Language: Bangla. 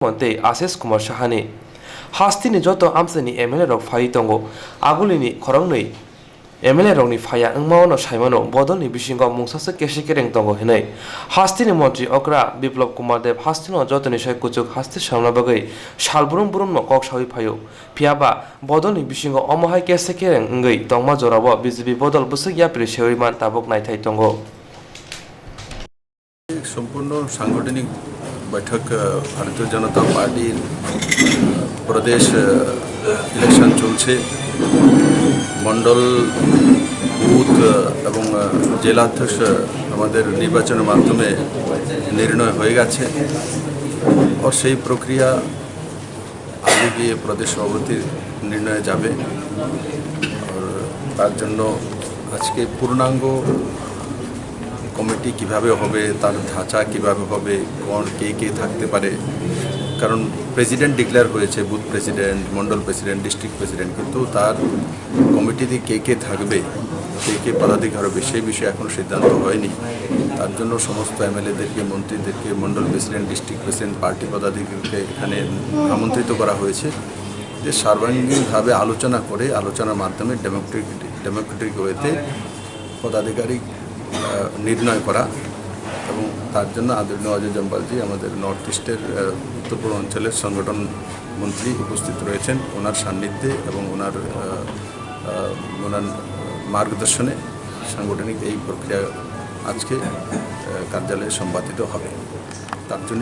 মন্ত্রী আশিস কুমার সাহানি হাস্তিনি যত আমসানি এমএলএ রক ফাই দঙ্গ আগুলিনি খরংनै এমএলএ রকনি ফায়া ওংমাওনো সাইমানো বদলনি বিসিঙ্গ মুংসাসে কেশি কেরেং দঙ্গ হেनै হাস্তিনি মন্ত্রী অগ্রা বিপ্লব কুমার দেব হাস্তিনো যতনি সাই কুচুক হাস্তি সামনা বাগৈ সালবুরুম বুরুম কক সাউই ফাयो फियाबा বদলনি বিসিঙ্গ অমহাই কেশি কেরেং ওংগৈ দংমা জরাবো বিজেপি বদল বুসুক ইয়াপ্রি সেউইমান তাবক নাইথাই দঙ্গ সম্পূর্ণ সাংগঠনিক বৈঠক ভারতীয় জনতা পার্টির প্রদেশ ইলেকশন চলছে মন্ডল বুথ এবং জেলাধ্যক্ষ আমাদের নির্বাচনের মাধ্যমে নির্ণয় হয়ে গেছে আর সেই প্রক্রিয়া আগে গিয়ে প্রদেশ সভাপতির নির্ণয়ে যাবে আর তার জন্য আজকে পূর্ণাঙ্গ কমিটি কিভাবে হবে তার ধাঁচা কিভাবে হবে কোন কে থাকতে পারে কারণ প্রেসিডেন্ট ডিক্লেয়ার হয়েছে booth president Mondal president district president কিন্তু তার কমিটিতে কে থাকবে কে পদাধিকার হবে সেই বিষয়ে এখনও সিদ্ধান্ত হয়নি তার জন্য সমস্ত এমএলএদেরকে মন্ত্রীদেরকে mandal president district president party পদাধিকারীকে এখানে আমন্ত্রিত করা হয়েছে যে সর্বাঙ্গীনভাবে আলোচনা করে আলোচনার মাধ্যমে ডেমোক্রেটিক ওয়েতে পদাধিকারী নির্ণয় করা এবং তার জন্য আদরণীয় অজয় জম্বালজি আমাদের নর্থ ইস্টের উত্তর পূর্বাঞ্চলের সংগঠন মন্ত্রী উপস্থিত রয়েছেন ওনার সান্নিধ্যে এবং ওনার মার্গদর্শনে সাংগঠনিক এই প্রক্রিয়া আজকে কার্যালয়ে সম্পাদিত হবে তার জন্য